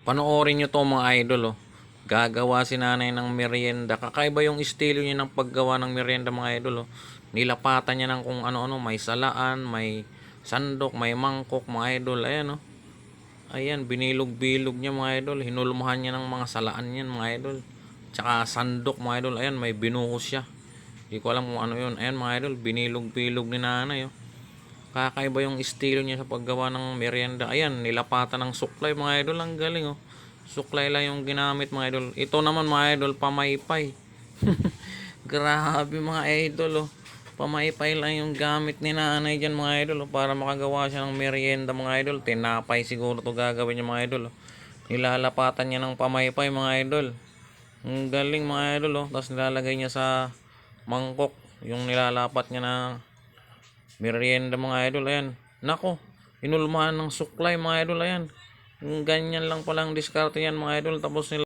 Panoorin nyo to mga idol, oh. Gagawa si nanay ng merienda. Kakaiba yung estilo niya ng paggawa ng merienda mga idol, oh. Nilapatan niya ng kung ano-ano. May salaan, may sandok, may mangkok mga idol. Ayan, oh. Ayan, binilog-bilog niya mga idol. Hinulmahan niya ng mga salaan yan mga idol. Tsaka sandok mga idol. Ayan, may binuhos siya. Hindi ko alam kung ano yun. Ayan mga idol, binilog-bilog ni nanay, oh. Kakaiba yung estilo niya sa paggawa ng merienda. Ayan, nilapatan ng suklay mga idol. Ang galing, oh. Suklay lang yung ginamit mga idol. Ito naman mga idol, pamaypay. Grabe mga idol, oh. Pamaypay lang yung gamit ni nanay dyan mga idol, oh, para makagawa siya ng merienda mga idol. Tinapay siguro to gagawin niya mga idol, oh. Nilalapatan niya ng pamaypay mga idol. Ang galing mga idol, oh. Tapos nilalagay niya sa mangkok yung nilalapat niya na merienda mga idol. Ayan, nako, inulmahan ng suklay mga idol. Ayan, ganyan lang palang diskarte yan mga idol. Tapos nila